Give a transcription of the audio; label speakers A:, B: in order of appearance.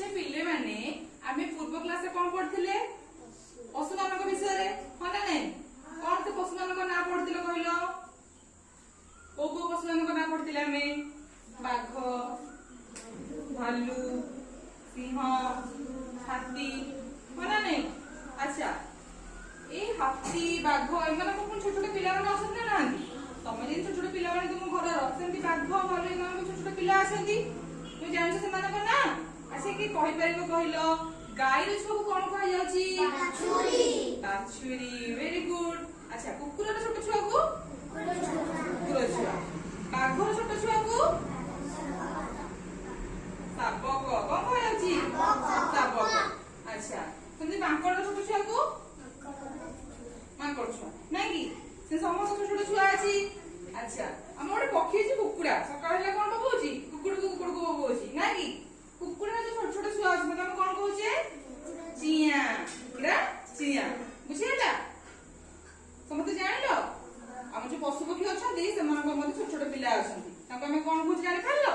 A: अच्छा पिले माने आमे पूर्व क्लास रे कोन पढथिले पशु मानक विषय रे हा ना नहीं कोन से पशु मानक ना पढथिले कहलो को पशु मानक ना पढथिले आमे बाघ भालू सिंह हाथी हा ना नहीं अच्छा ए हाथी बाघ एमान को छोट छोट पिला माने असन ना नांदी तमे जे छोट छोट पिला माने तुम घर रखसेंती बाघ भालू एमान को छोट छोट पिला आसंती तू जानछ से मानक ना अच्छा कि कहि परिबो कहिलो गाय रे सब कोन कहा जाउची बाछुरी बाछुरी वेरी गुड अच्छा कुकुर रे छोट छुआ को कुकुर छुआ बाघ रे छोट छुआ को साबक कोन कहा जाउची साबक अच्छा तुमने मांकड़ रे छोट छुआ को मांकड़ छुआ नहीं कि से समस्त छोट छोट छुआ अछि अच्छा हम ओडे पक्षी अछि कुकुड़ा सकाळ हेला कोन बबोची कुकुड़ को बबोची ना कि कुकुड़ा जो छोट छोट छुआ अछि मतलब हम कोन कहूचे चिया कुकुड़ा चिया बुझिला समझ जानिलो हम जो पशु पक्षी अछंती से मन को मते छोट छोट पिला अछंती ताको हम कोन कहूचे जानि पारलो